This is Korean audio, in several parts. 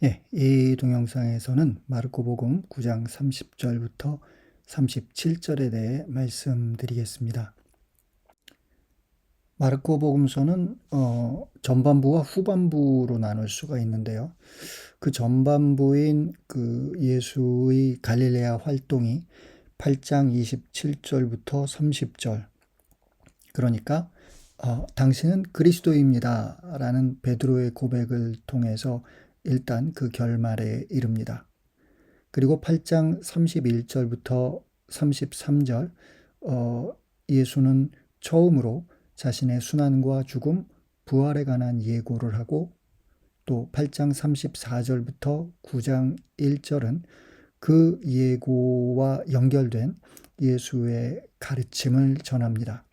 이 동영상에서는 마르코복음 9장 30절부터 37절에 대해 말씀드리겠습니다. 마르코복음서는 전반부와 후반부로 나눌 수가 있는데요. 그 전반부인 그 예수의 갈릴레아 활동이 8장 27절부터 30절, 그러니까 당신은 그리스도입니다 라는 베드로의 고백을 통해서 일단 그 결말에 이릅니다. 그리고 8장 31절부터 33절, 예수는 처음으로 자신의 순환과 죽음, 부활에 관한 예고를 하고, 또 8장 34절부터 9장 1절은 그 예고와 연결된 예수의 가르침을 전합니다.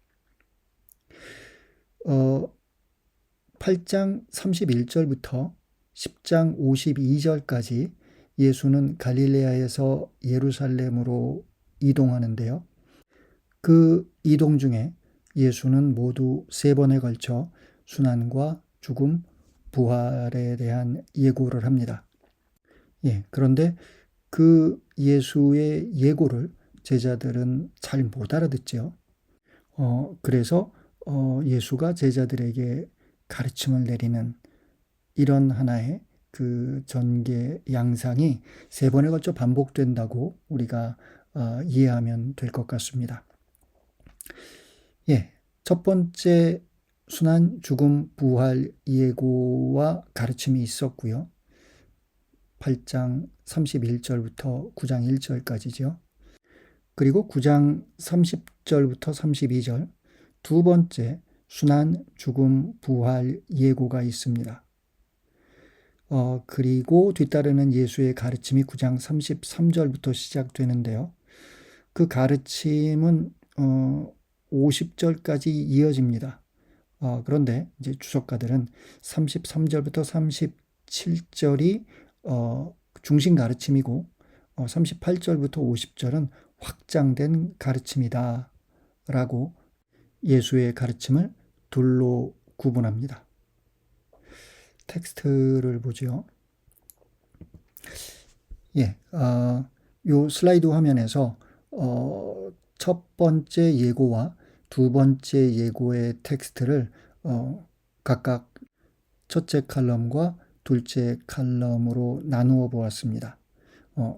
8장 31절부터 10장 52절까지 예수는 갈릴레아에서 예루살렘으로 이동하는데요. 그 이동 중에 예수는 모두 3번에 걸쳐 순환과 죽음, 부활에 대한 예고를 합니다. 그런데 그 예수의 예고를 제자들은 잘 못 알아듣죠. 그래서 예수가 제자들에게 가르침을 내리는 이런 하나의 그 전개 양상이 3번에 걸쳐 반복된다고 우리가 이해하면 될 것 같습니다. 첫 번째 순환, 죽음, 부활 예고와 가르침이 있었고요. 8장 31절부터 9장 1절까지죠. 그리고 9장 30절부터 32절, 두 번째 순환, 죽음, 부활 예고가 있습니다. 그리고 뒤따르는 예수의 가르침이 9장 33절부터 시작되는데요. 그 가르침은 50절까지 이어집니다. 그런데 이제 주석가들은 33절부터 37절이 중심 가르침이고 38절부터 50절은 확장된 가르침이다 라고 예수의 가르침을 둘로 구분합니다. 텍스트를 보죠. 요 슬라이드 화면에서 첫 번째 예고와 두 번째 예고의 텍스트를 각각 첫째 칼럼과 둘째 칼럼으로 나누어 보았습니다.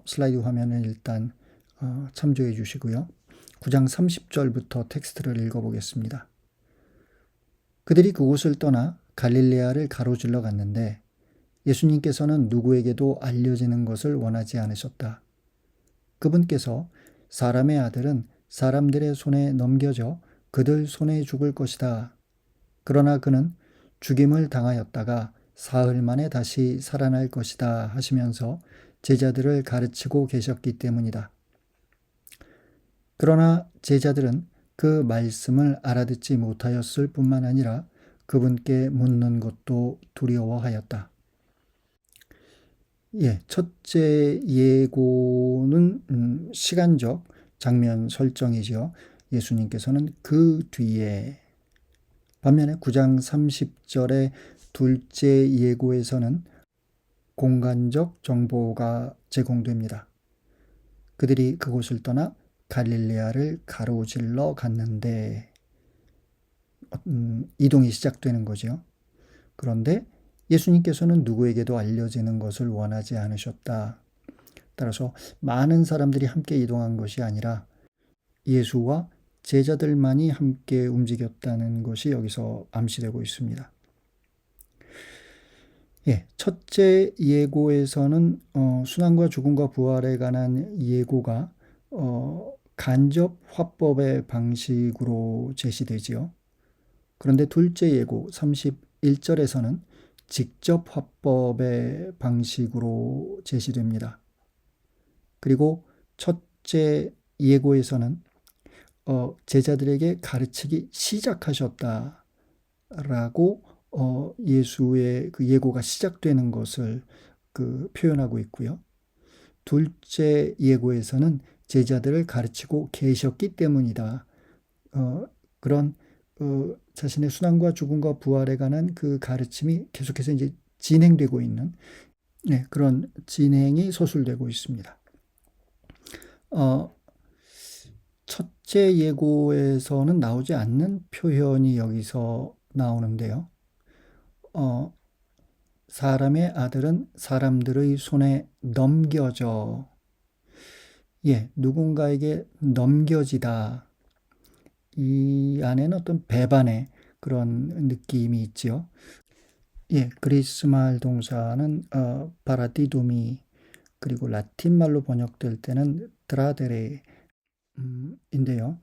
슬라이드 화면을 일단 참조해 주시고요. 9장 30절부터 텍스트를 읽어보겠습니다. 그들이 그곳을 떠나 갈릴레아를 가로질러 갔는데 예수님께서는 누구에게도 알려지는 것을 원하지 않으셨다. 그분께서 사람의 아들은 사람들의 손에 넘겨져 그들 손에 죽을 것이다. 그러나 그는 죽임을 당하였다가 사흘 만에 다시 살아날 것이다 하시면서 제자들을 가르치고 계셨기 때문이다. 그러나 제자들은 그 말씀을 알아듣지 못하였을 뿐만 아니라 그분께 묻는 것도 두려워하였다. 첫째 예고는 시간적 장면 설정이죠. 예수님께서는 그 뒤에, 반면에 9장 30절의 둘째 예고에서는 공간적 정보가 제공됩니다. 그들이 그곳을 떠나 갈릴레아를 가로질러 갔는데 이동이 시작되는 거죠. 그런데 예수님께서는 누구에게도 알려지는 것을 원하지 않으셨다. 따라서 많은 사람들이 함께 이동한 것이 아니라 예수와 제자들만이 함께 움직였다는 것이 여기서 암시되고 있습니다. 첫째 예고에서는 순환과 죽음과 부활에 관한 예고가 간접 화법의 방식으로 제시되지요. 그런데 둘째 예고 31절에서는 직접 화법의 방식으로 제시됩니다. 그리고 첫째 예고에서는 제자들에게 가르치기 시작하셨다라고 예수의 그 예고가 시작되는 것을 표현하고 있고요. 둘째 예고에서는 제자들을 가르치고 계셨기 때문이다. 그런 자신의 순환과 죽음과 부활에 관한 그 가르침이 계속해서 이제 진행되고 있는 네, 그런 진행이 서술되고 있습니다. 첫째 예고에서는 나오지 않는 표현이 여기서 나오는데요. 사람의 아들은 사람들의 손에 넘겨져. 예, 누군가에게 넘겨지다. 이 안에는 어떤 배반의 그런 느낌이 있지요. 예, 그리스 말 동사는 파라디도미, 그리고 라틴 말로 번역될 때는 드라데레 인데요.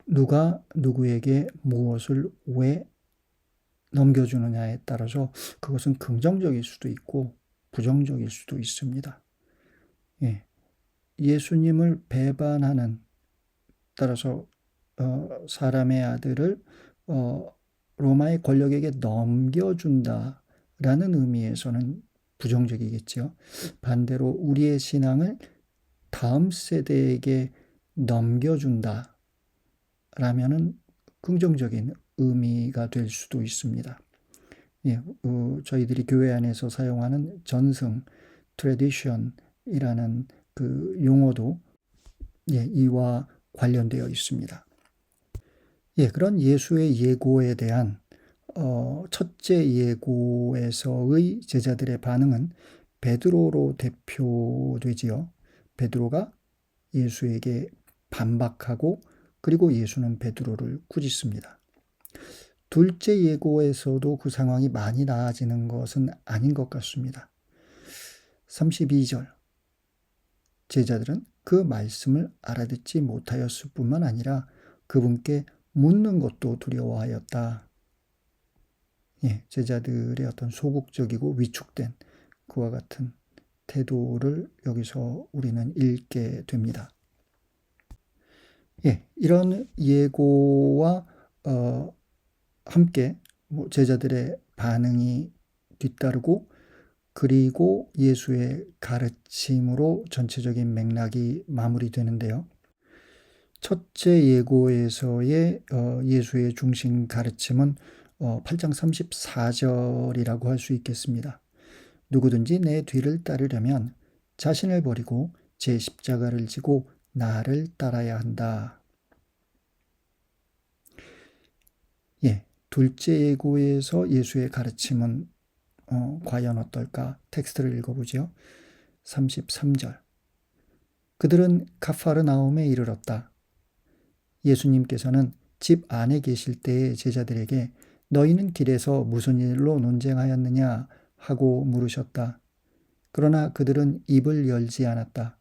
누가 누구에게 무엇을 왜 넘겨주느냐에 따라서 그것은 긍정적일 수도 있고 부정적일 수도 있습니다. 예, 예수님을 배반하는, 따라서 사람의 아들을 로마의 권력에게 넘겨준다라는 의미에서는 부정적이겠죠. 반대로 우리의 신앙을 다음 세대에게 넘겨준다 라면은 긍정적인 의미가 될 수도 있습니다. 예, 저희들이 교회 안에서 사용하는 전승, 트래디션이라는 그 용어도 예, 이와 관련되어 있습니다. 예, 그런 예수의 예고에 대한 첫째 예고에서의 제자들의 반응은 베드로로 대표되지요. 베드로가 예수에게 반박하고 그리고 예수는 베드로를 꾸짖습니다. 둘째 예고에서도 그 상황이 많이 나아지는 것은 아닌 것 같습니다. 32절 제자들은 그 말씀을 알아듣지 못하였을 뿐만 아니라 그분께 묻는 것도 두려워하였다. 예, 제자들의 어떤 소극적이고 위축된 그와 같은 태도를 여기서 우리는 읽게 됩니다. 예, 이런 예고와 함께 제자들의 반응이 뒤따르고 그리고 예수의 가르침으로 전체적인 맥락이 마무리되는데요. 첫째 예고에서의 예수의 중심 가르침은 8장 34절이라고 할 수 있겠습니다. 누구든지 내 뒤를 따르려면 자신을 버리고 제 십자가를 지고 나를 따라야 한다. 예, 둘째 예고에서 예수의 가르침은 과연 어떨까? 텍스트를 읽어보죠. 33절. 그들은 가파르나움에 이르렀다. 예수님께서는 집 안에 계실 때에 제자들에게 너희는 길에서 무슨 일로 논쟁하였느냐 하고 물으셨다. 그러나 그들은 입을 열지 않았다.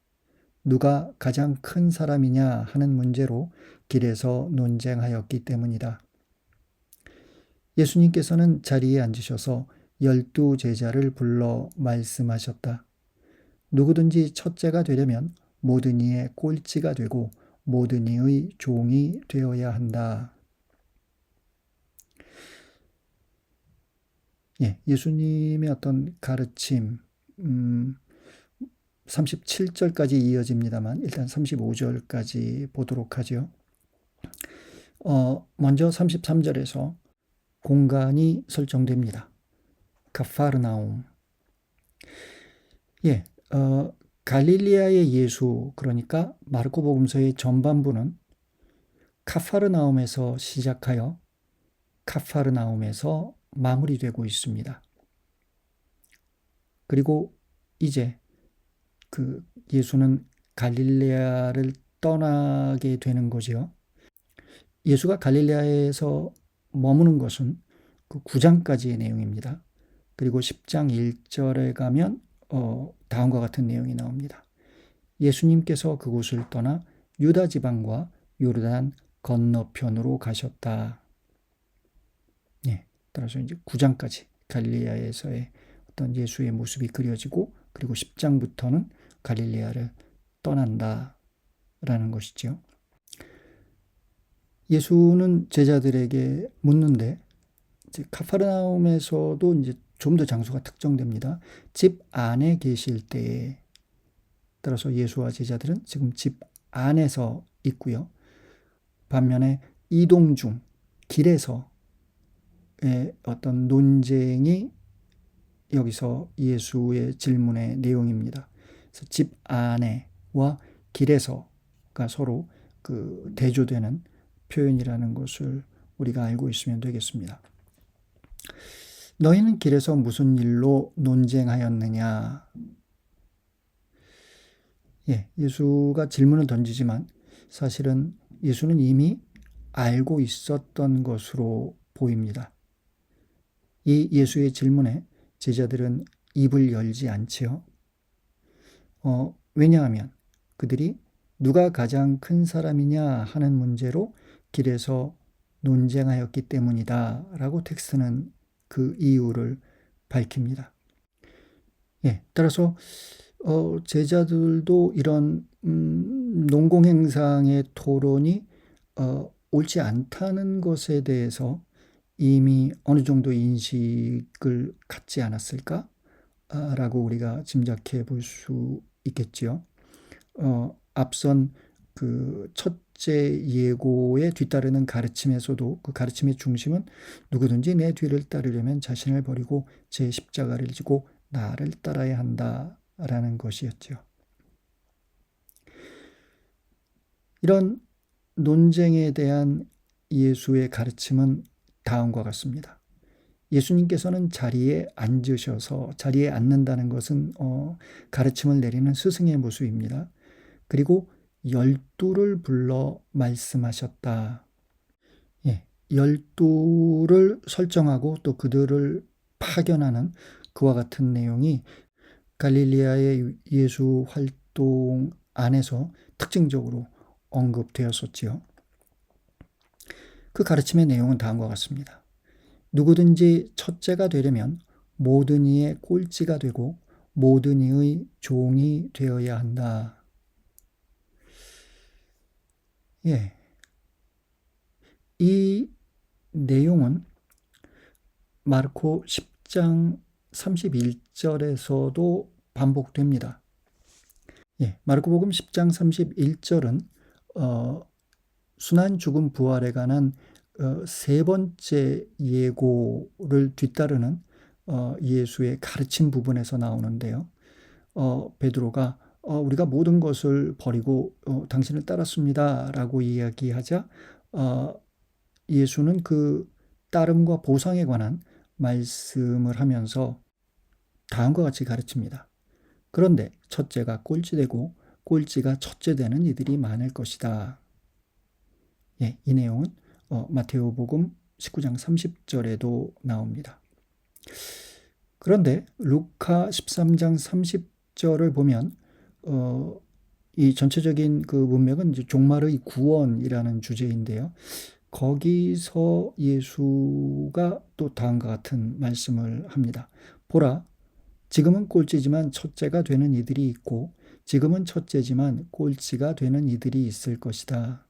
누가 가장 큰 사람이냐 하는 문제로 길에서 논쟁하였기 때문이다. 예수님께서는 자리에 앉으셔서 12 제자를 불러 말씀하셨다. 누구든지 첫째가 되려면 모든 이의 꼴찌가 되고 모든 이의 종이 되어야 한다. 예, 예수님의 어떤 가르침 37절까지 이어집니다만 일단 35절까지 보도록 하죠. 먼저 33절에서 공간이 설정됩니다. 가파르나움. 예, 갈릴리아의 예수, 그러니까 마르코복음서의 전반부는 카파르나움에서 시작하여 카파르나움에서 마무리되고 있습니다. 그리고 이제 그 예수는 갈릴레아를 떠나게 되는 거지요. 예수가 갈릴레아에서 머무는 것은 그 9장까지의 내용입니다. 그리고 10장 1절에 가면 다음과 같은 내용이 나옵니다. 예수님께서 그곳을 떠나 유다 지방과 요르단 건너편으로 가셨다. 예, 따라서 이제 9장까지 갈릴레아에서의 어떤 예수의 모습이 그려지고 그리고 10장부터는 갈릴레아를 떠난다라는 것이죠. 예수는 제자들에게 묻는데 이제 카파르나움에서도 이제 좀 더 장소가 특정됩니다. 집 안에 계실 때에 따라서 예수와 제자들은 지금 집 안에서 있고요. 반면에 이동 중 길에서의 어떤 논쟁이 여기서 예수의 질문의 내용입니다. 그래서 집 안에와 길에서가 서로 그 대조되는 표현이라는 것을 우리가 알고 있으면 되겠습니다. 너희는 길에서 무슨 일로 논쟁하였느냐? 예수가 질문을 던지지만 사실은 예수는 이미 알고 있었던 것으로 보입니다. 이 예수의 질문에 제자들은 입을 열지 않지요. 왜냐하면 그들이 누가 가장 큰 사람이냐 하는 문제로 길에서 논쟁하였기 때문이다 라고 텍스트는 그 이유를 밝힙니다. 따라서 제자들도 이런 농공행상의 토론이 옳지 않다는 것에 대해서 이미 어느 정도 인식을 갖지 않았을까? 라고 우리가 짐작해 볼 수 있겠지요. 앞선 그 첫째 예고에 뒤따르는 가르침에서도 그 가르침의 중심은 누구든지 내 뒤를 따르려면 자신을 버리고 제 십자가를 지고 나를 따라야 한다라는 것이었죠. 이런 논쟁에 대한 예수의 가르침은 다음과 같습니다. 예수님께서는 자리에 앉으셔서 자리에 앉는다는 것은 가르침을 내리는 스승의 모습입니다. 그리고 12를 불러 말씀하셨다. 12를 설정하고 또 그들을 파견하는 그와 같은 내용이 갈릴리아의 예수 활동 안에서 특징적으로 언급되었었지요. 그 가르침의 내용은 다음과 같습니다. 누구든지 첫째가 되려면 모든 이의 꼴찌가 되고 모든 이의 종이 되어야 한다. 이 내용은 마르코 10장 31절에서도 반복됩니다. 마르코복음 10장 31절은 순환 죽음 부활에 관한 세 번째 예고를 뒤따르는 예수의 가르침 부분에서 나오는데요. 베드로가 우리가 모든 것을 버리고 당신을 따랐습니다 라고 이야기하자 예수는 그 따름과 보상에 관한 말씀을 하면서 다음과 같이 가르칩니다. 그런데 첫째가 꼴찌되고 꼴찌가 첫째 되는 이들이 많을 것이다. 이 내용은 마테오복음 19장 30절에도 나옵니다. 그런데 루카 13장 30절을 보면 이 전체적인 그 문맥은 이제 종말의 구원이라는 주제인데요. 거기서 예수가 또 다음과 같은 말씀을 합니다. 보라, 지금은 꼴찌지만 첫째가 되는 이들이 있고 지금은 첫째지만 꼴찌가 되는 이들이 있을 것이다.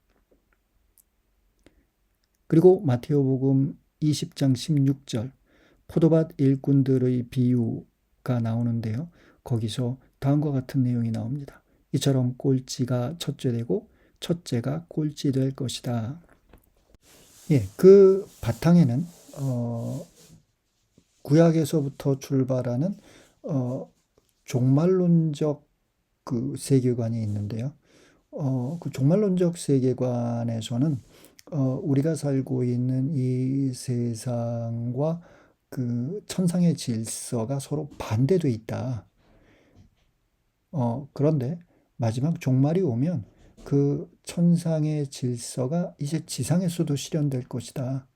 그리고 마테오복음 20장 16절 포도밭 일꾼들의 비유가 나오는데요. 거기서 다음과 같은 내용이 나옵니다. 이처럼 꼴찌가 첫째 되고 첫째가 꼴찌 될 것이다. 그 바탕에는 구약에서부터 출발하는 종말론적 그 세계관이 있는데요. 그 종말론적 세계관에서는 우리가 살고 있는 이 세상과 그 천상의 질서가 서로 반대돼 있다. 그런데 마지막 종말이 오면 그 천상의 질서가 이제 지상에서도 실현될 것이다.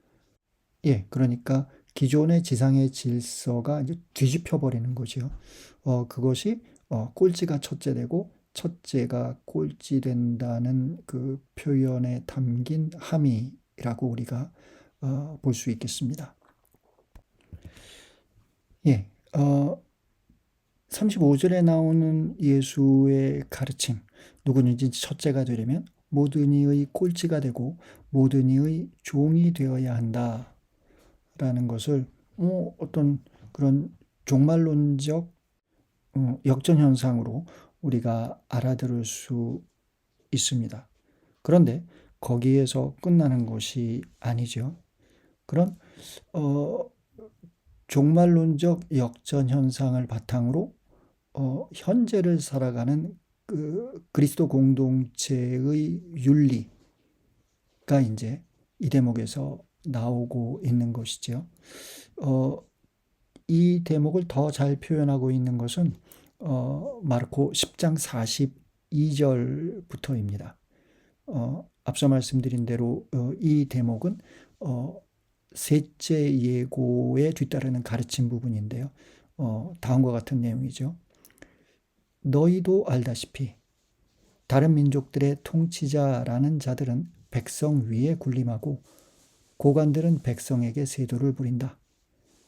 그러니까 기존의 지상의 질서가 이제 뒤집혀 버리는 거죠. 그것이 꼴찌가 첫째 되고 첫째가 꼴찌 된다는 그 표현에 담긴 함의라고 우리가 볼 수 있겠습니다. 35절에 나오는 예수의 가르침, 누구든지 첫째가 되려면 모든 이의 꼴찌가 되고 모든 이의 종이 되어야 한다 라는 것을 어떤 그런 종말론적 역전현상으로 우리가 알아들을 수 있습니다. 그런데 거기에서 끝나는 것이 아니죠. 그런 종말론적 역전 현상을 바탕으로 현재를 살아가는 그 그리스도 공동체의 윤리가 이제 이 대목에서 나오고 있는 것이죠. 이 대목을 더 잘 표현하고 있는 것은 마르코 10장 42절부터입니다. 앞서 말씀드린 대로 이 대목은 셋째 예고에 뒤따르는 가르침 부분인데요. 다음과 같은 내용이죠. 너희도 알다시피 다른 민족들의 통치자라는 자들은 백성 위에 군림하고 고관들은 백성에게 세도를 부린다.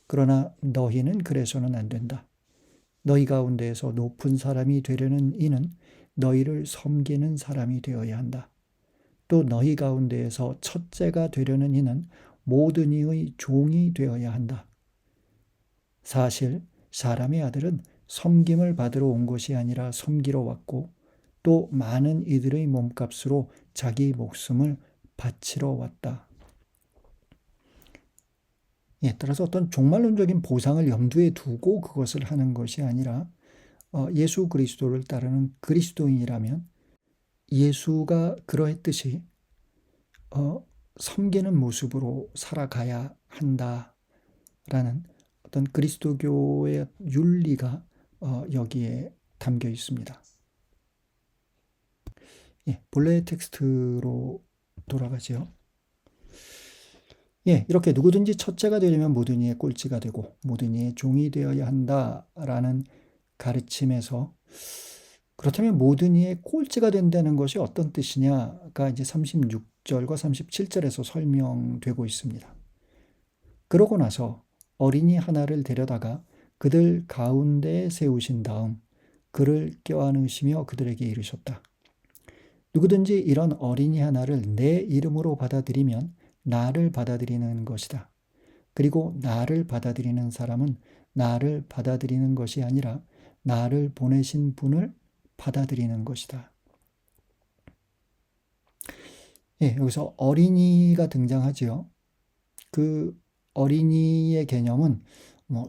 그러나 너희는 그래서는 안 된다. 너희 가운데에서 높은 사람이 되려는 이는 너희를 섬기는 사람이 되어야 한다. 또 너희 가운데에서 첫째가 되려는 이는 모든 이의 종이 되어야 한다. 사실 사람의 아들은 섬김을 받으러 온 것이 아니라 섬기러 왔고 또 많은 이들의 몸값으로 자기 목숨을 바치러 왔다. 따라서 어떤 종말론적인 보상을 염두에 두고 그것을 하는 것이 아니라 예수 그리스도를 따르는 그리스도인이라면 예수가 그러했듯이 섬기는 모습으로 살아가야 한다라는 어떤 그리스도교의 윤리가 여기에 담겨 있습니다. 본래의 텍스트로 돌아가죠. 이렇게 누구든지 첫째가 되려면 모든 이의 꼴찌가 되고 모든 이의 종이 되어야 한다라는 가르침에서 그렇다면 모든 이의 꼴찌가 된다는 것이 어떤 뜻이냐가 이제 36절과 37절에서 설명되고 있습니다. 그러고 나서 어린이 하나를 데려다가 그들 가운데에 세우신 다음 그를 껴안으시며 그들에게 이르셨다. 누구든지 이런 어린이 하나를 내 이름으로 받아들이면 나를 받아들이는 것이다. 그리고 나를 받아들이는 사람은 나를 받아들이는 것이 아니라 나를 보내신 분을 받아들이는 것이다. 여기서 어린이가 등장하지요. 그 어린이의 개념은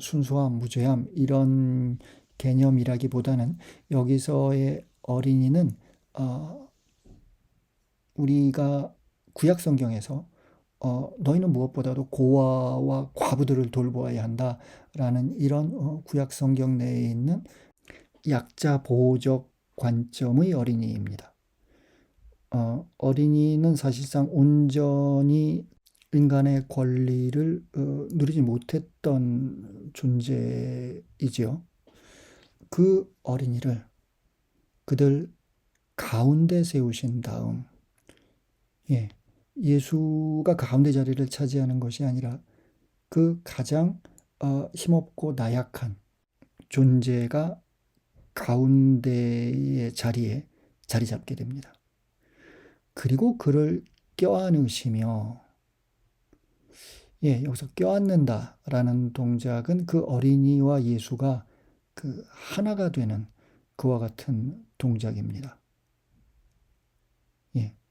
순수함, 무죄함 이런 개념이라기보다는 여기서의 어린이는 우리가 구약 성경에서 너희는 무엇보다도 고아와 과부들을 돌보아야 한다라는 이런 구약 성경 내에 있는 약자 보호적 관점의 어린이입니다. 어린이는 사실상 온전히 인간의 권리를 누리지 못했던 존재이지요. 그 어린이를 그들 가운데 세우신 다음 예수가 가운데 자리를 차지하는 것이 아니라 그 가장 힘없고 나약한 존재가 가운데의 자리에 자리 잡게 됩니다. 그리고 그를 껴안으시며 여기서 껴안는다라는 동작은 그 어린이와 예수가 그 하나가 되는 그와 같은 동작입니다.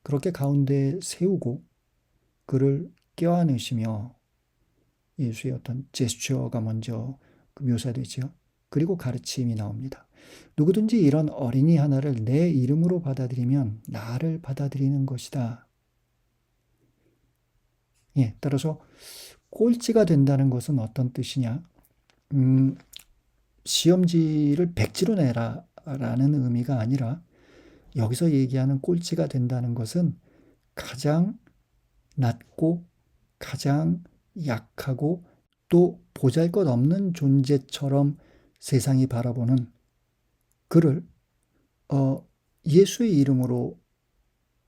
그렇게 가운데 세우고 그를 껴안으시며 예수의 어떤 제스처가 먼저 묘사되죠. 그리고 가르침이 나옵니다. 누구든지 이런 어린이 하나를 내 이름으로 받아들이면 나를 받아들이는 것이다. 따라서 꼴찌가 된다는 것은 어떤 뜻이냐? 시험지를 백지로 내라 라는 의미가 아니라 여기서 얘기하는 꼴찌가 된다는 것은 가장 낮고 가장 약하고 또 보잘것없는 존재처럼 세상이 바라보는 그를 예수의 이름으로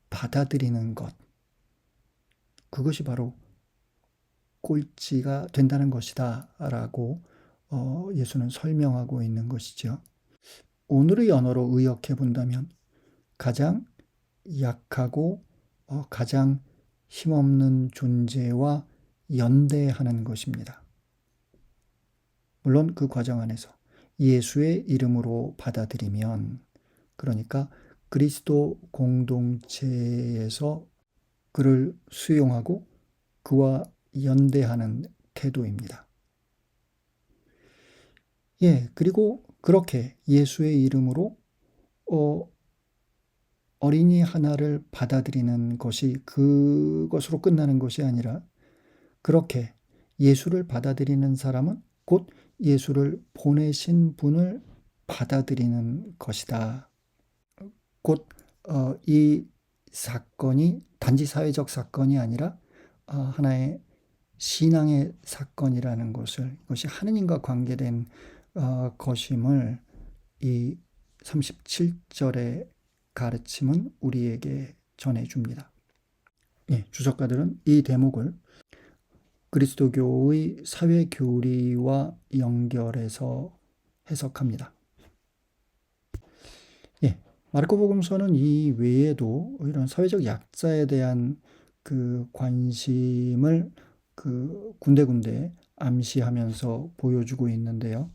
받아들이는 것, 그것이 바로 꼴찌가 된다는 것이다 라고 예수는 설명하고 있는 것이죠. 오늘의 언어로 의역해 본다면 가장 약하고 가장 힘없는 존재와 연대하는 것입니다. 물론 그 과정 안에서 예수의 이름으로 받아들이면, 그러니까 그리스도 공동체에서 그를 수용하고 그와 연대하는 태도입니다. 예, 그리고 그렇게 예수의 이름으로 어린이 하나를 받아들이는 것이 그것으로 끝나는 것이 아니라 그렇게 예수를 받아들이는 사람은 곧 예수를 보내신 분을 받아들이는 것이다. 곧 이 사건이 단지 사회적 사건이 아니라 하나의 신앙의 사건이라는 것을, 이것이 하느님과 관계된 것임을 이 37절의 가르침은 우리에게 전해줍니다. 예, 주석가들은 이 대목을 그리스도교의 사회 교리와 연결해서 해석합니다. 예, 마르코복음서는 이 외에도 이런 사회적 약자에 대한 그 관심을 그 군데군데 암시하면서 보여주고 있는데요.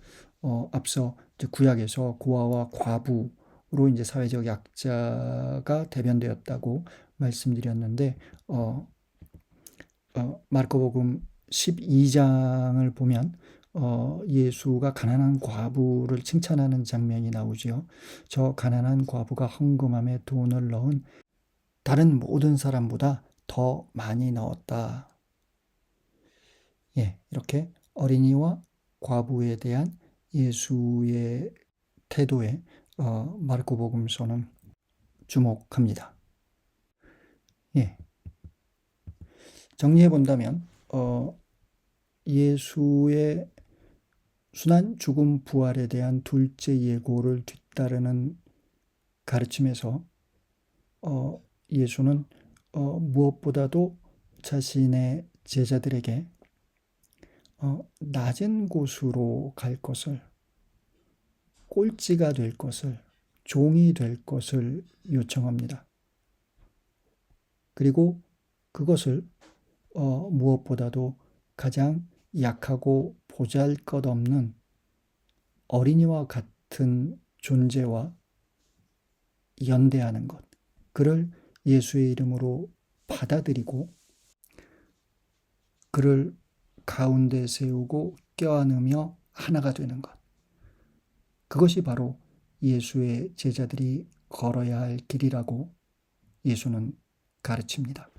앞서 이제 구약에서 고아와 과부로 이제 사회적 약자가 대변되었다고 말씀드렸는데, 마르코복음 12장을 보면 예수가 가난한 과부를 칭찬하는 장면이 나오지요. 저 가난한 과부가 헌금함에 돈을 넣은 다른 모든 사람보다 더 많이 넣었다. 예, 이렇게 어린이와 과부에 대한 예수의 태도에 마르코복음서는 주목합니다. 예, 정리해 본다면 예수의 순환 죽음 부활에 대한 둘째 예고를 뒤따르는 가르침에서 예수는 무엇보다도 자신의 제자들에게 낮은 곳으로 갈 것을, 꼴찌가 될 것을, 종이 될 것을 요청합니다. 그리고 그것을 무엇보다도 가장 약하고 보잘것없는 어린이와 같은 존재와 연대하는 것, 그를 예수의 이름으로 받아들이고 그를 가운데 세우고 껴안으며 하나가 되는 것, 그것이 바로 예수의 제자들이 걸어야 할 길이라고 예수는 가르칩니다.